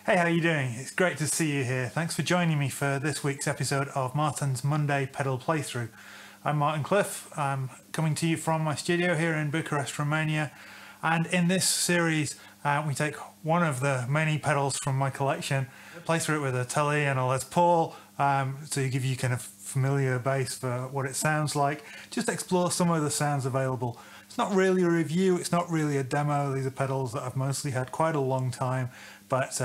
Hey, how you doing? It's great to see you here. Thanks for joining me for this week's episode of Martin's Monday Pedal Playthrough. I'm Martin Cliff. I'm coming to you from my studio here in Bucharest, Romania. And in this series, we take one of the many pedals from my collection, play through it with a Tele and a Les Paul, to give you kind of familiar base for what it sounds like. Just explore some of the sounds available. It's not really a review, it's not really a demo. These are pedals that I've mostly had quite a long time, but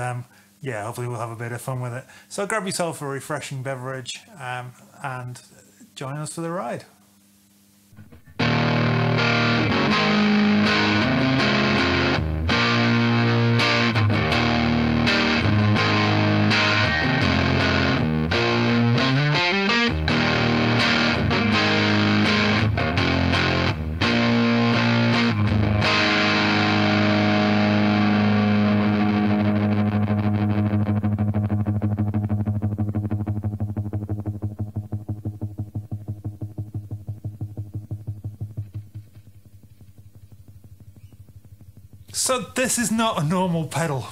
yeah, hopefully we'll have a bit of fun with it. So grab yourself a refreshing beverage and join us for the ride. So this is not a normal pedal.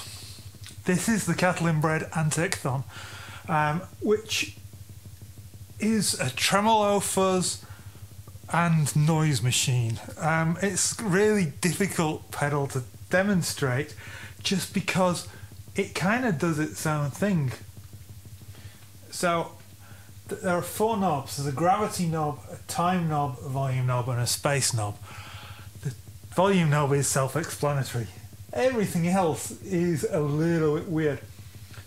This is the Catalinbread Antichthon, which is a tremolo, fuzz and noise machine. It's a really difficult pedal to demonstrate just because it kind of does its own thing. So there are four knobs. There's a gravity knob, a time knob, a volume knob and a space knob. Volume knob is self-explanatory. Everything else is a little bit weird.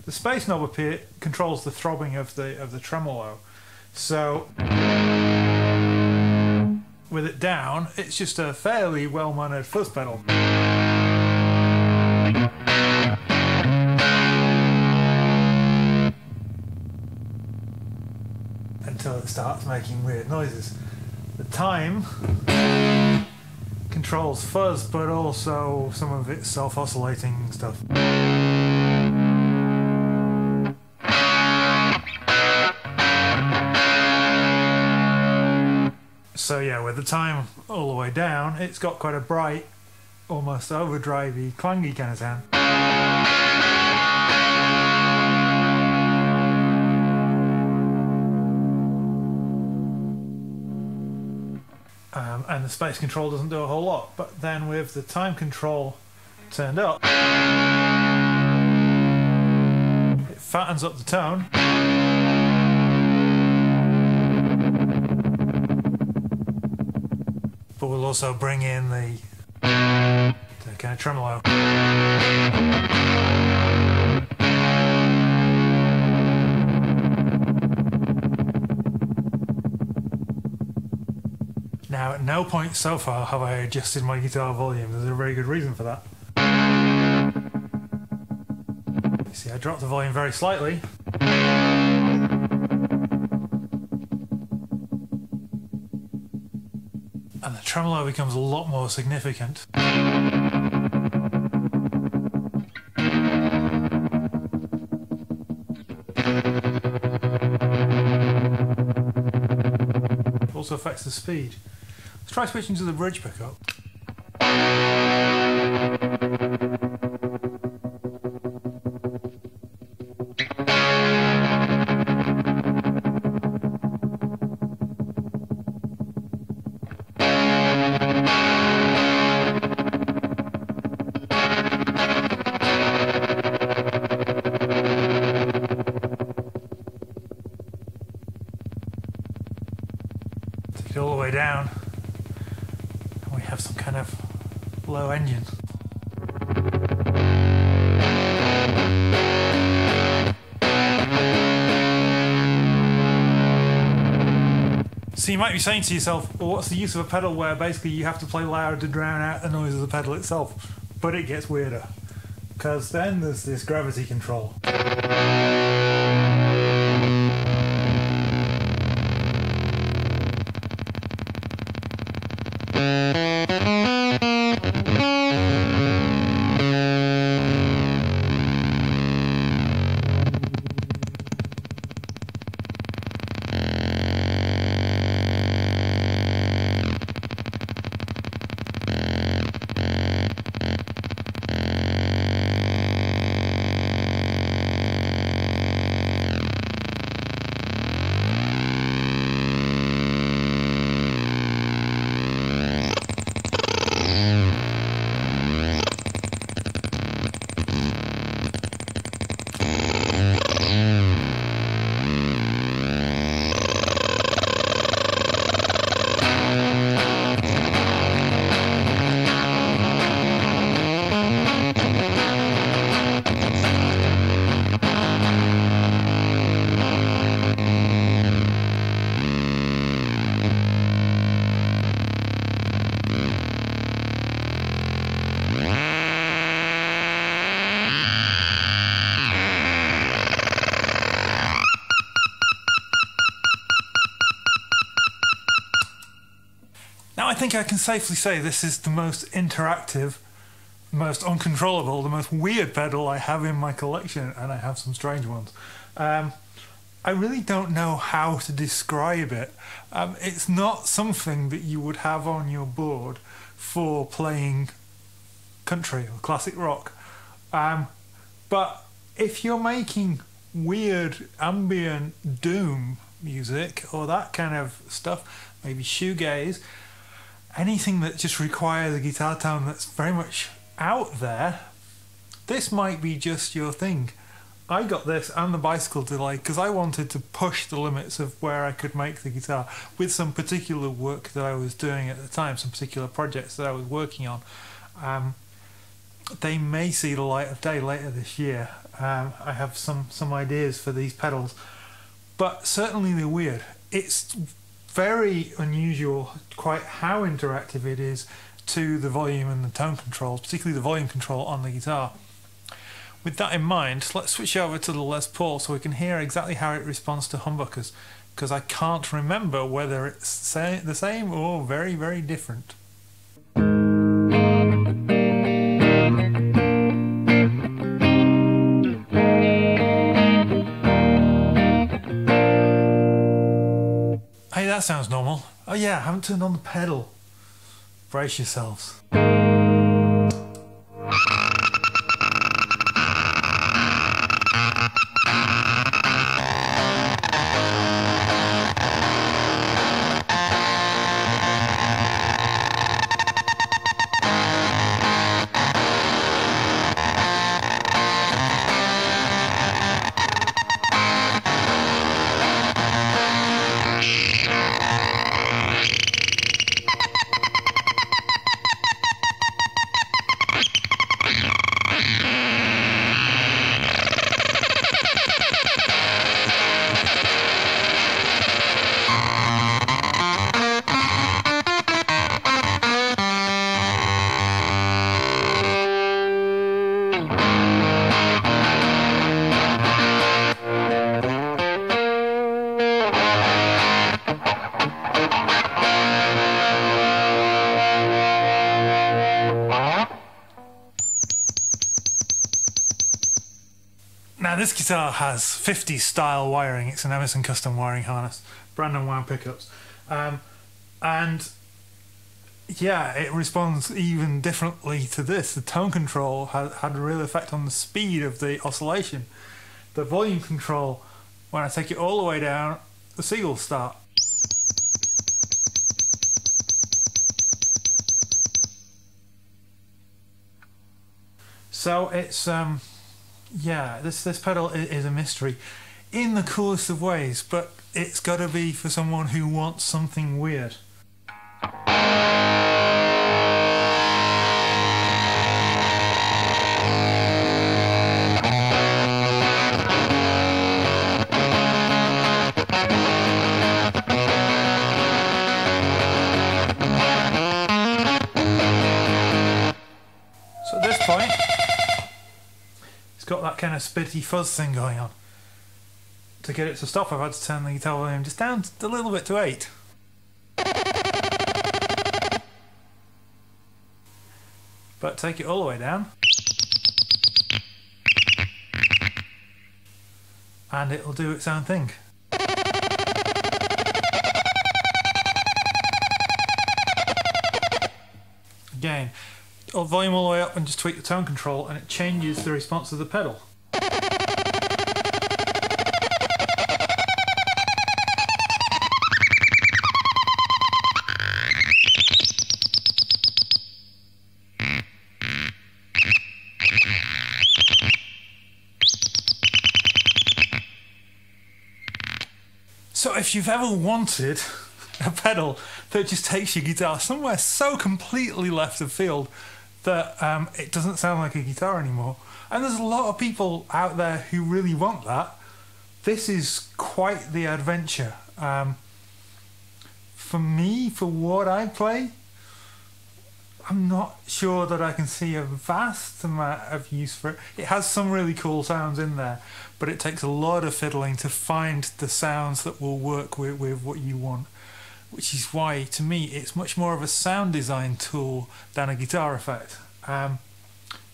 The space knob up here controls the throbbing of the tremolo. So with it down, it's just a fairly well-mannered fuzz pedal. Until it starts making weird noises. The time controls fuzz, but also some of its self-oscillating stuff. So yeah, with the time all the way down, it's got quite a bright, almost overdrivey, clangy kind of sound. And the space control doesn't do a whole lot, but then with the time control turned up, it fattens up the tone. But we'll also bring in the kind of tremolo. Now, at no point so far have I adjusted my guitar volume. There's a very good reason for that. You see, I dropped the volume very slightly. And the tremolo becomes a lot more significant. It also affects the speed. Let's try switching to the bridge pickup. Take it all the way down. We have some kind of low engine. So you might be saying to yourself, well, what's the use of a pedal where basically you have to play loud to drown out the noise of the pedal itself? But it gets weirder, because then there's this gravity control. think I can safely say this is the most interactive, most uncontrollable, the most weird pedal I have in my collection, and I have some strange ones. I really don't know how to describe it. It's not something that you would have on your board for playing country or classic rock. But if you're making weird ambient doom music or that kind of stuff, maybe shoegaze, anything that just requires a guitar tone that's very much out there, this might be just your thing. I got this and the bicycle delay because I wanted to push the limits of where I could make the guitar with some particular work that I was doing at the time, some particular projects that I was working on. They may see the light of day later this year. I have some ideas for these pedals, but certainly they're weird. It's very unusual quite how interactive it is to the volume and the tone controls, particularly the volume control on the guitar. With that in mind, let's switch over to the Les Paul so we can hear exactly how it responds to humbuckers, because I can't remember whether it's the same or very, very different. Hey, that sounds normal. Oh yeah, I haven't turned on the pedal. Brace yourselves. Now this guitar has 50s style wiring. It's an Emerson custom wiring harness, Brandon wound pickups, and yeah, it responds even differently to this. The tone control had a real effect on the speed of the oscillation. The volume control, when I take it all the way down, the seagulls start. So it's yeah, this pedal is a mystery in the coolest of ways, but it's got to be for someone who wants something weird. So at this point, got that kind of spitty fuzz thing going on. To get it to stop, I've had to turn the guitar volume just down a little bit to 8. But take it all the way down, and it'll do its own thing. Again, volume all the way up and just tweak the tone control and it changes the response of the pedal. So if you've ever wanted a pedal that just takes your guitar somewhere so completely left of field that it doesn't sound like a guitar anymore, and there's a lot of people out there who really want that, this is quite the adventure. For me, for what I play, I'm not sure that I can see a vast amount of use for it. It has some really cool sounds in there, but it takes a lot of fiddling to find the sounds that will work with what you want. which is why to me it's much more of a sound design tool than a guitar effect.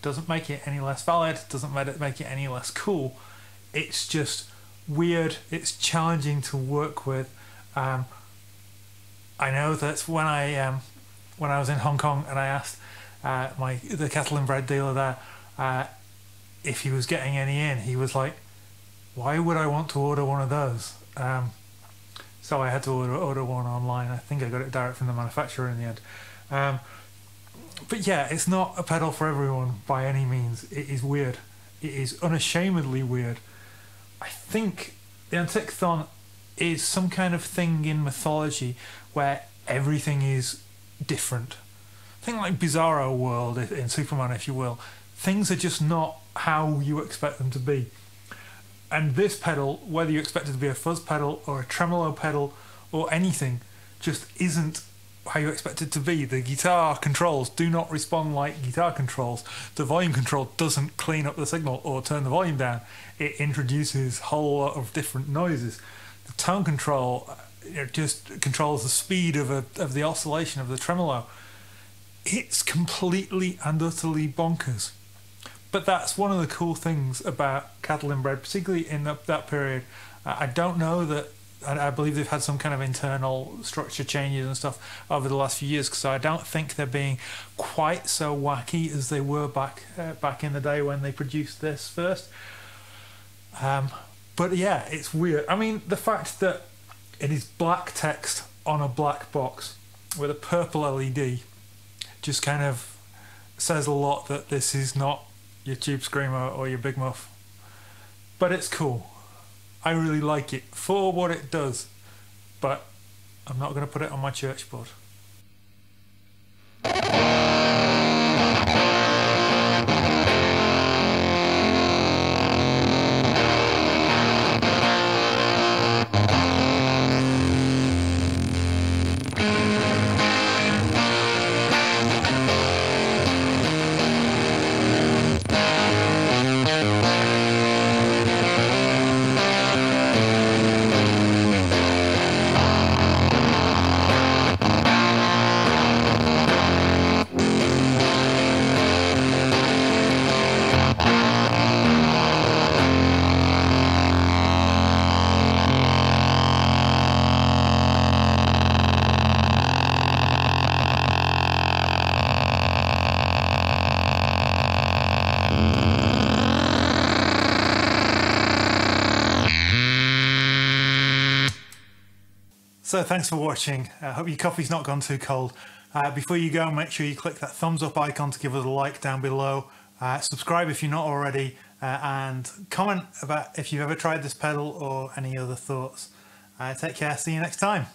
Doesn't make it any less valid, doesn't make it any less cool. It's just weird, it's challenging to work with. I know that when I was in Hong Kong and I asked the Catalinbread dealer there if he was getting any in, he was like, why would I want to order one of those? So I had to order one online. I think I got it direct from the manufacturer in the end. But yeah, it's not a pedal for everyone by any means. It is weird. It is unashamedly weird. I think the Antichthon is some kind of thing in mythology where everything is different. Think like Bizarro World in Superman, if you will. Things are just not how you expect them to be. And this pedal, whether you expect it to be a fuzz pedal or a tremolo pedal or anything, just isn't how you expect it to be. The guitar controls do not respond like guitar controls. The volume control doesn't clean up the signal or turn the volume down. It introduces a whole lot of different noises. The tone control just controls the speed of the oscillation of the tremolo. It's completely and utterly bonkers. But that's one of the cool things about Catalinbread, particularly in that period. I don't know that, I believe they've had some kind of internal structure changes and stuff over the last few years, because I don't think they're being quite so wacky as they were back in the day when they produced this first. But yeah, it's weird. I mean, the fact that it is black text on a black box with a purple LED just kind of says a lot that this is not your Tube Screamer or your Big Muff. But it's cool. I really like it for what it does, but I'm not going to put it on my church board. So thanks for watching. I hope your coffee's not gone too cold. Before you go, make sure you click that thumbs up icon to give us a like down below. Subscribe if you're not already, and comment about if you've ever tried this pedal or any other thoughts. Take care, see you next time.